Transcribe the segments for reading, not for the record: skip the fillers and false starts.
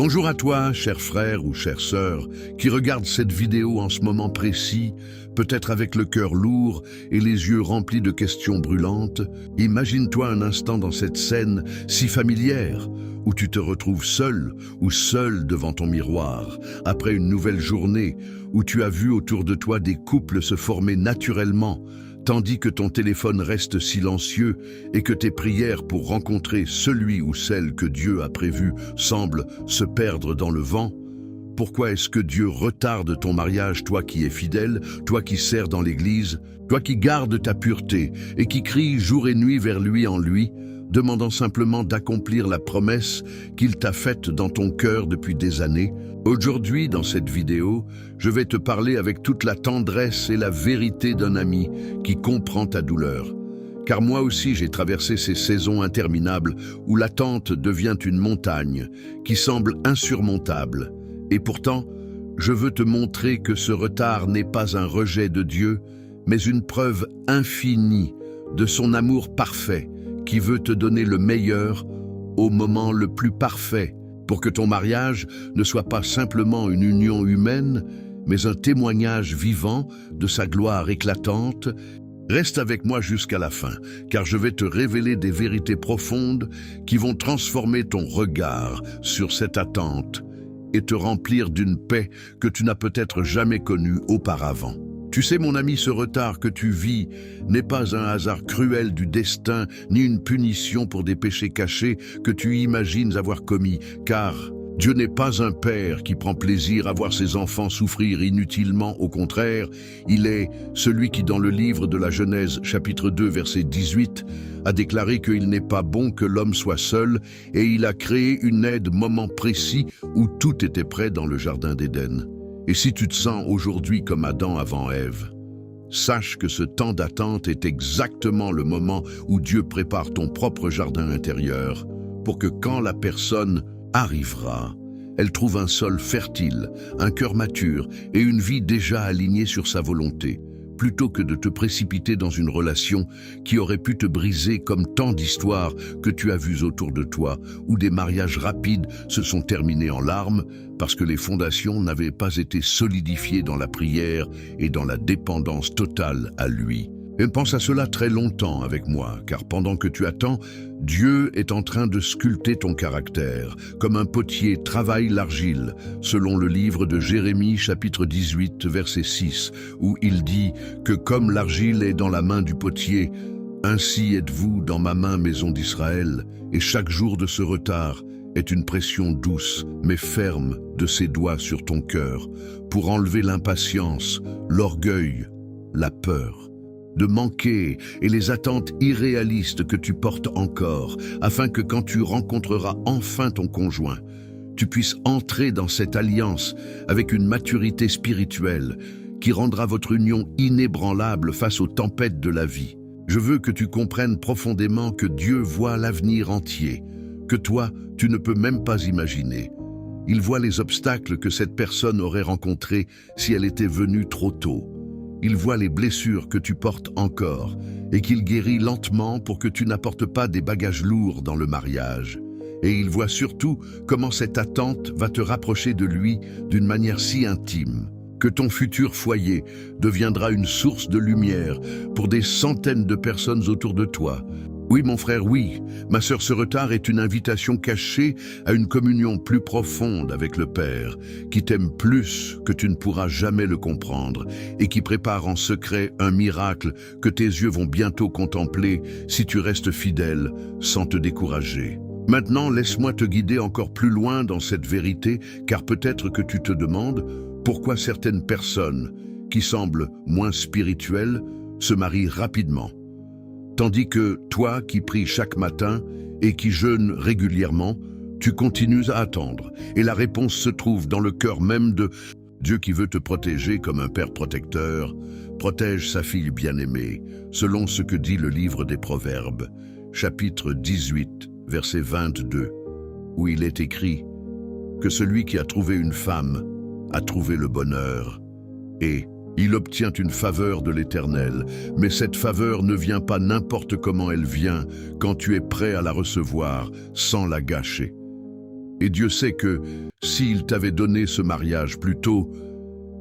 Bonjour à toi, cher frère ou chère sœur, qui regarde cette vidéo en ce moment précis, peut-être avec le cœur lourd et les yeux remplis de questions brûlantes. Imagine-toi un instant dans cette scène si familière, où tu te retrouves seul ou seule devant ton miroir, après une nouvelle journée, où tu as vu autour de toi des couples se former naturellement, tandis que ton téléphone reste silencieux et que tes prières pour rencontrer celui ou celle que Dieu a prévu semblent se perdre dans le vent. Pourquoi est-ce que Dieu retarde ton mariage, toi qui es fidèle, toi qui sers dans l'église, toi qui gardes ta pureté et qui crie jour et nuit vers lui en lui, demandant simplement d'accomplir la promesse qu'il t'a faite dans ton cœur depuis des années? Aujourd'hui, dans cette vidéo, je vais te parler avec toute la tendresse et la vérité d'un ami qui comprend ta douleur. Car moi aussi, j'ai traversé ces saisons interminables où l'attente devient une montagne qui semble insurmontable. Et pourtant, je veux te montrer que ce retard n'est pas un rejet de Dieu, mais une preuve infinie de son amour parfait, qui veut te donner le meilleur au moment le plus parfait, pour que ton mariage ne soit pas simplement une union humaine, mais un témoignage vivant de sa gloire éclatante. Reste avec moi jusqu'à la fin, car je vais te révéler des vérités profondes qui vont transformer ton regard sur cette attente et te remplir d'une paix que tu n'as peut-être jamais connue auparavant. Tu sais, mon ami, ce retard que tu vis n'est pas un hasard cruel du destin, ni une punition pour des péchés cachés que tu imagines avoir commis, car Dieu n'est pas un père qui prend plaisir à voir ses enfants souffrir inutilement. Au contraire, il est celui qui, dans le livre de la Genèse, chapitre 2, verset 18, a déclaré qu'il n'est pas bon que l'homme soit seul, et il a créé une aide moment précis où tout était prêt dans le jardin d'Éden. Et si tu te sens aujourd'hui comme Adam avant Ève, sache que ce temps d'attente est exactement le moment où Dieu prépare ton propre jardin intérieur pour que quand la personne arrivera, elle trouve un sol fertile, un cœur mature et une vie déjà alignée sur sa volonté, plutôt que de te précipiter dans une relation qui aurait pu te briser comme tant d'histoires que tu as vues autour de toi, où des mariages rapides se sont terminés en larmes parce que les fondations n'avaient pas été solidifiées dans la prière et dans la dépendance totale à lui. Et pense à cela très longtemps avec moi, car pendant que tu attends, Dieu est en train de sculpter ton caractère, comme un potier travaille l'argile, selon le livre de Jérémie, chapitre 18, verset 6, où il dit que comme l'argile est dans la main du potier, ainsi êtes-vous dans ma main, maison d'Israël, et chaque jour de ce retard est une pression douce, mais ferme de ses doigts sur ton cœur, pour enlever l'impatience, l'orgueil, la peur de manquer et les attentes irréalistes que tu portes encore, afin que quand tu rencontreras enfin ton conjoint, tu puisses entrer dans cette alliance avec une maturité spirituelle qui rendra votre union inébranlable face aux tempêtes de la vie. Je veux que tu comprennes profondément que Dieu voit l'avenir entier, que toi, tu ne peux même pas imaginer. Il voit les obstacles que cette personne aurait rencontrés si elle était venue trop tôt. Il voit les blessures que tu portes encore et qu'il guérit lentement pour que tu n'apportes pas des bagages lourds dans le mariage. Et il voit surtout comment cette attente va te rapprocher de lui d'une manière si intime que ton futur foyer deviendra une source de lumière pour des centaines de personnes autour de toi. Oui, mon frère, oui, ma sœur, ce retard est une invitation cachée à une communion plus profonde avec le Père, qui t'aime plus que tu ne pourras jamais le comprendre et qui prépare en secret un miracle que tes yeux vont bientôt contempler si tu restes fidèle sans te décourager. Maintenant, laisse-moi te guider encore plus loin dans cette vérité, car peut-être que tu te demandes pourquoi certaines personnes qui semblent moins spirituelles se marient rapidement. Tandis que toi qui pries chaque matin et qui jeûnes régulièrement, tu continues à attendre. Et la réponse se trouve dans le cœur même de Dieu qui veut te protéger comme un père protecteur, protège sa fille bien-aimée, selon ce que dit le livre des Proverbes, chapitre 18, verset 22, où il est écrit que celui qui a trouvé une femme a trouvé le bonheur et il obtient une faveur de l'Éternel, mais cette faveur ne vient pas n'importe comment elle vient quand tu es prêt à la recevoir sans la gâcher. Et Dieu sait que, s'il t'avait donné ce mariage plus tôt,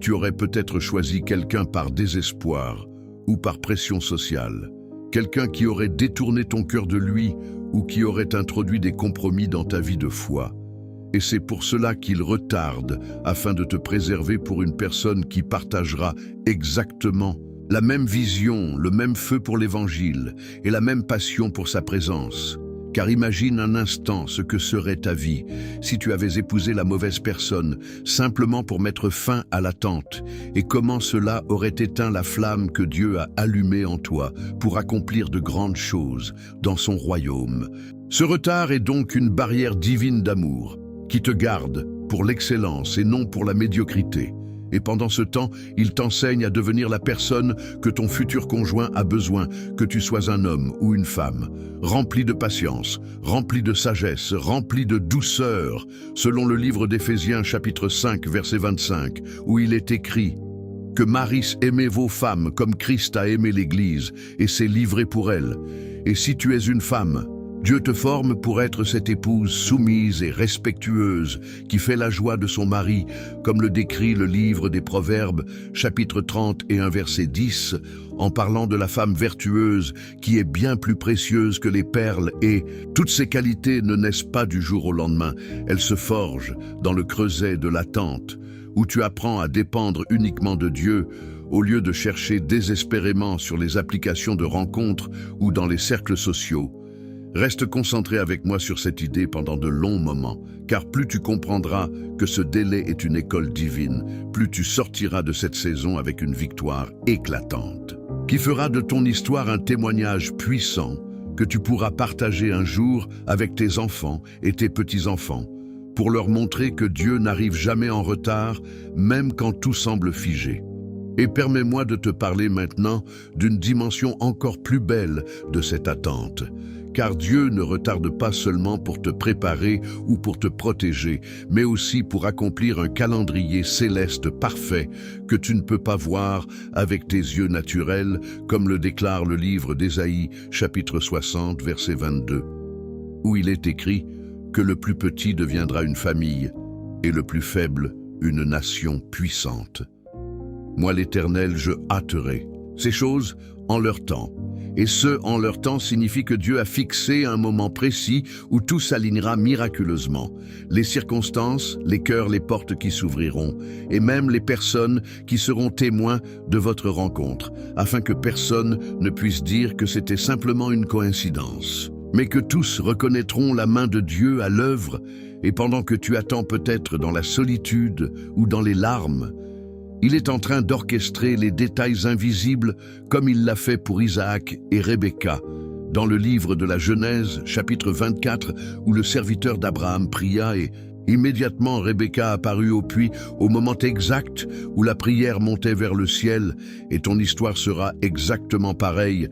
tu aurais peut-être choisi quelqu'un par désespoir ou par pression sociale. Quelqu'un qui aurait détourné ton cœur de lui ou qui aurait introduit des compromis dans ta vie de foi. Et c'est pour cela qu'il retarde, afin de te préserver pour une personne qui partagera exactement la même vision, le même feu pour l'Évangile et la même passion pour sa présence. Car imagine un instant ce que serait ta vie si tu avais épousé la mauvaise personne simplement pour mettre fin à l'attente, et comment cela aurait éteint la flamme que Dieu a allumée en toi pour accomplir de grandes choses dans son royaume. Ce retard est donc une barrière divine d'amour qui te garde pour l'excellence et non pour la médiocrité. Et pendant ce temps, il t'enseigne à devenir la personne que ton futur conjoint a besoin, que tu sois un homme ou une femme, rempli de patience, rempli de sagesse, rempli de douceur, selon le livre d'Éphésiens chapitre 5, verset 25, où il est écrit que Marie aimez vos femmes comme Christ a aimé l'Église et s'est livré pour elle. Et si tu es une femme, Dieu te forme pour être cette épouse soumise et respectueuse qui fait la joie de son mari, comme le décrit le livre des Proverbes, chapitre 30 et un verset 10, en parlant de la femme vertueuse qui est bien plus précieuse que les perles et toutes ces qualités ne naissent pas du jour au lendemain, elles se forgent dans le creuset de l'attente, où tu apprends à dépendre uniquement de Dieu, au lieu de chercher désespérément sur les applications de rencontres ou dans les cercles sociaux. Reste concentré avec moi sur cette idée pendant de longs moments, car plus tu comprendras que ce délai est une école divine, plus tu sortiras de cette saison avec une victoire éclatante, qui fera de ton histoire un témoignage puissant que tu pourras partager un jour avec tes enfants et tes petits-enfants, pour leur montrer que Dieu n'arrive jamais en retard, même quand tout semble figé. Et permets-moi de te parler maintenant d'une dimension encore plus belle de cette attente. Car Dieu ne retarde pas seulement pour te préparer ou pour te protéger, mais aussi pour accomplir un calendrier céleste parfait que tu ne peux pas voir avec tes yeux naturels, comme le déclare le livre d'Ésaïe, chapitre 60, verset 22, où il est écrit que le plus petit deviendra une famille et le plus faible une nation puissante. Moi l'Éternel, je hâterai ces choses en leur temps. Et ce, en leur temps, signifie que Dieu a fixé un moment précis où tout s'alignera miraculeusement. Les circonstances, les cœurs, les portes qui s'ouvriront, et même les personnes qui seront témoins de votre rencontre, afin que personne ne puisse dire que c'était simplement une coïncidence. Mais que tous reconnaîtront la main de Dieu à l'œuvre, et pendant que tu attends peut-être dans la solitude ou dans les larmes, il est en train d'orchestrer les détails invisibles comme il l'a fait pour Isaac et Rebecca, dans le livre de la Genèse, chapitre 24, où le serviteur d'Abraham pria et immédiatement Rebecca apparut au puits au moment exact où la prière montait vers le ciel, et ton histoire sera exactement pareille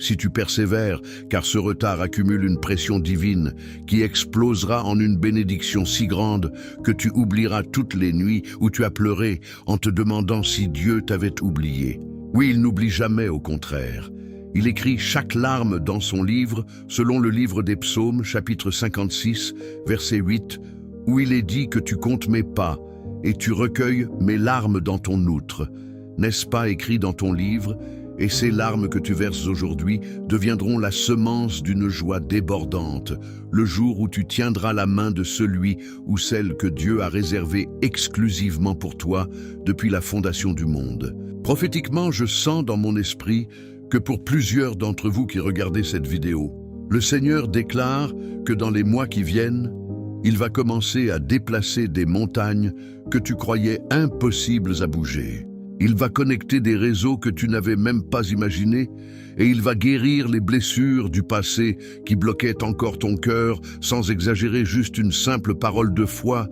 si tu persévères, car ce retard accumule une pression divine qui explosera en une bénédiction si grande que tu oublieras toutes les nuits où tu as pleuré en te demandant si Dieu t'avait oublié. Oui, il n'oublie jamais, au contraire. Il écrit chaque larme dans son livre, selon le livre des Psaumes, chapitre 56, verset 8, où il est dit que tu comptes mes pas et tu recueilles mes larmes dans ton outre. N'est-ce pas écrit dans ton livre ? Et ces larmes que tu verses aujourd'hui deviendront la semence d'une joie débordante, le jour où tu tiendras la main de celui ou celle que Dieu a réservé exclusivement pour toi depuis la fondation du monde. Prophétiquement, je sens dans mon esprit que pour plusieurs d'entre vous qui regardez cette vidéo, le Seigneur déclare que dans les mois qui viennent, il va commencer à déplacer des montagnes que tu croyais impossibles à bouger. Il va connecter des réseaux que tu n'avais même pas imaginés et il va guérir les blessures du passé qui bloquaient encore ton cœur sans exagérer, juste une simple parole de foi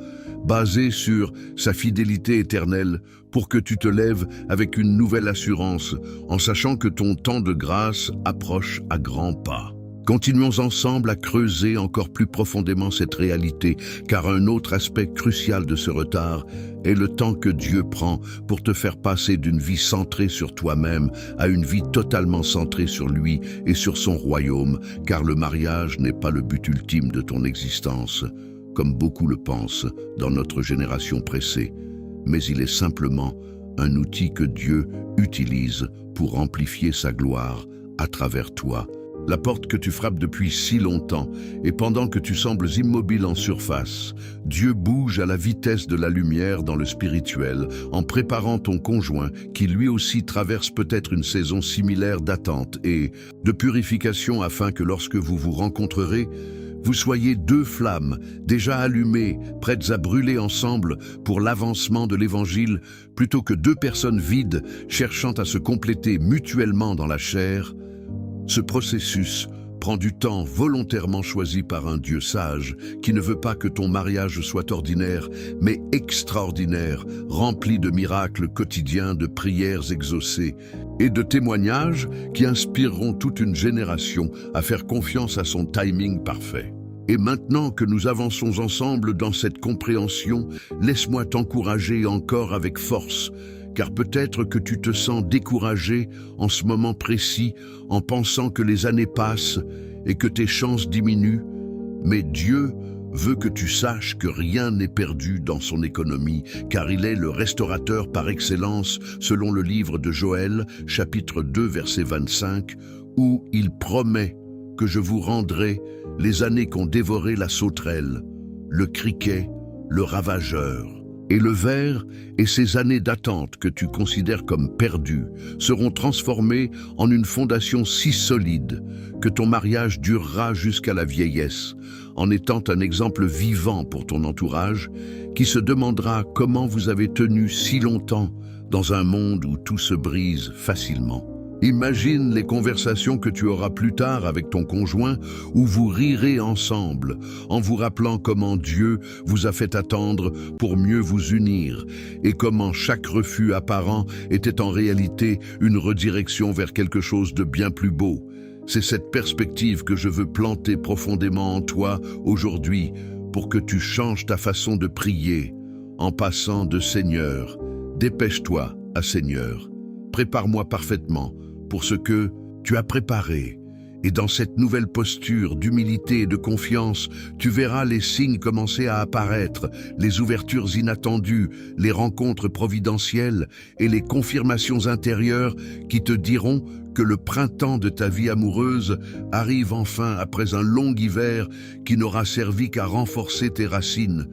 basée sur sa fidélité éternelle pour que tu te lèves avec une nouvelle assurance en sachant que ton temps de grâce approche à grands pas. Continuons ensemble à creuser encore plus profondément cette réalité, car un autre aspect crucial de ce retard est le temps que Dieu prend pour te faire passer d'une vie centrée sur toi-même à une vie totalement centrée sur lui et sur son royaume, car le mariage n'est pas le but ultime de ton existence. comme beaucoup le pensent dans notre génération pressée, mais il est simplement un outil que Dieu utilise pour amplifier sa gloire à travers toi. La porte que tu frappes depuis si longtemps, et pendant que tu sembles immobile en surface, Dieu bouge à la vitesse de la lumière dans le spirituel, en préparant ton conjoint, qui lui aussi traverse peut-être une saison similaire d'attente et de purification, afin que lorsque vous vous rencontrerez, vous soyez deux flammes déjà allumées, prêtes à brûler ensemble pour l'avancement de l'Évangile, plutôt que deux personnes vides cherchant à se compléter mutuellement dans la chair. Ce processus prend du temps volontairement choisi par un Dieu sage qui ne veut pas que ton mariage soit ordinaire, mais extraordinaire, rempli de miracles quotidiens, de prières exaucées et de témoignages qui inspireront toute une génération à faire confiance à son timing parfait. Et maintenant que nous avançons ensemble dans cette compréhension, laisse-moi t'encourager encore avec force, car peut-être que tu te sens découragé en ce moment précis en pensant que les années passent et que tes chances diminuent, mais Dieu veut que tu saches que rien n'est perdu dans son économie, car il est le restaurateur par excellence, selon le livre de Joël, chapitre 2, verset 25, où il promet que je vous rendrai les années qu'ont dévoré la sauterelle, le criquet, le ravageur. Et le ver et ces années d'attente que tu considères comme perdues seront transformées en une fondation si solide que ton mariage durera jusqu'à la vieillesse, en étant un exemple vivant pour ton entourage qui se demandera comment vous avez tenu si longtemps dans un monde où tout se brise facilement. Imagine les conversations que tu auras plus tard avec ton conjoint où vous rirez ensemble en vous rappelant comment Dieu vous a fait attendre pour mieux vous unir et comment chaque refus apparent était en réalité une redirection vers quelque chose de bien plus beau. C'est cette perspective que je veux planter profondément en toi aujourd'hui pour que tu changes ta façon de prier en passant de Seigneur, dépêche-toi à Seigneur, prépare-moi parfaitement pour ce que tu as préparé. Et dans cette nouvelle posture d'humilité et de confiance, tu verras les signes commencer à apparaître, les ouvertures inattendues, les rencontres providentielles et les confirmations intérieures qui te diront que le printemps de ta vie amoureuse arrive enfin après un long hiver qui n'aura servi qu'à renforcer tes racines,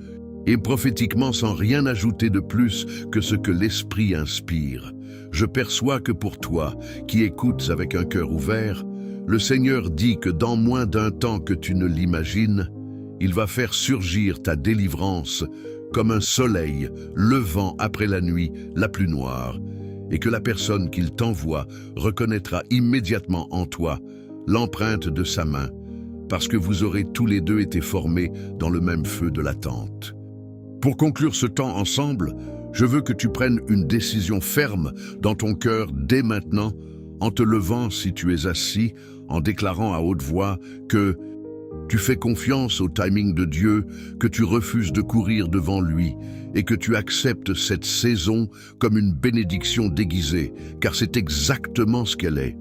et prophétiquement sans rien ajouter de plus que ce que l'Esprit inspire. Je perçois que pour toi, qui écoutes avec un cœur ouvert, le Seigneur dit que dans moins d'un temps que tu ne l'imagines, il va faire surgir ta délivrance comme un soleil levant après la nuit la plus noire, et que la personne qu'il t'envoie reconnaîtra immédiatement en toi l'empreinte de sa main, parce que vous aurez tous les deux été formés dans le même feu de l'attente. Pour conclure ce temps ensemble, je veux que tu prennes une décision ferme dans ton cœur dès maintenant, en te levant si tu es assis, en déclarant à haute voix que tu fais confiance au timing de Dieu, que tu refuses de courir devant lui et que tu acceptes cette saison comme une bénédiction déguisée, car c'est exactement ce qu'elle est.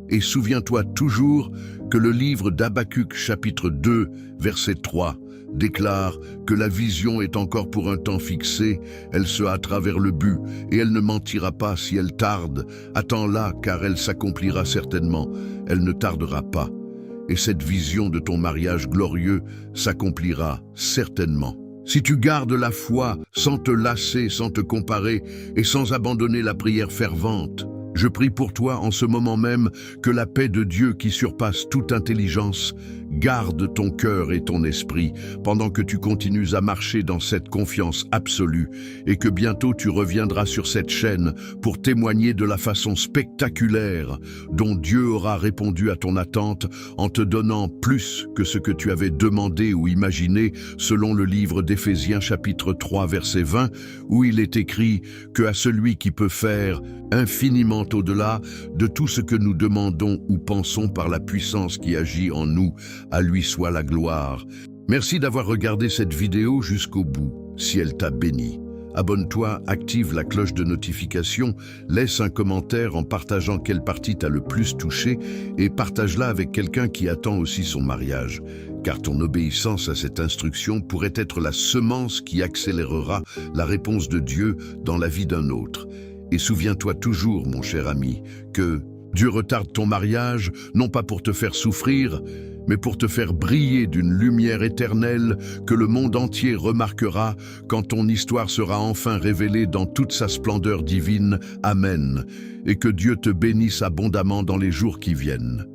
Et souviens-toi toujours que le livre d'Habacuc chapitre 2, verset 3, déclare que la vision est encore pour un temps fixé, elle se hâtera vers le but, et elle ne mentira pas si elle tarde. Attends-la, car elle s'accomplira certainement, elle ne tardera pas. Et cette vision de ton mariage glorieux s'accomplira certainement. Si tu gardes la foi sans te lasser, sans te comparer et sans abandonner la prière fervente, je prie pour toi en ce moment même que la paix de Dieu qui surpasse toute intelligence garde ton cœur et ton esprit pendant que tu continues à marcher dans cette confiance absolue et que bientôt tu reviendras sur cette chaîne pour témoigner de la façon spectaculaire dont Dieu aura répondu à ton attente en te donnant plus que ce que tu avais demandé ou imaginé selon le livre d'Éphésiens chapitre 3 verset 20 où il est écrit que à celui qui peut faire infiniment au-delà de tout ce que nous demandons ou pensons par la puissance qui agit en nous, à lui soit la gloire. Merci d'avoir regardé cette vidéo jusqu'au bout. Si elle t'a béni, abonne-toi, active la cloche de notification, laisse un commentaire en partageant quelle partie t'a le plus touché et partage-la avec quelqu'un qui attend aussi son mariage. car ton obéissance à cette instruction pourrait être la semence qui accélérera la réponse de Dieu dans la vie d'un autre. Et souviens-toi toujours, mon cher ami, que Dieu retarde ton mariage, non pas pour te faire souffrir, mais pour te faire briller d'une lumière éternelle que le monde entier remarquera quand ton histoire sera enfin révélée dans toute sa splendeur divine. Amen. Et que Dieu te bénisse abondamment dans les jours qui viennent.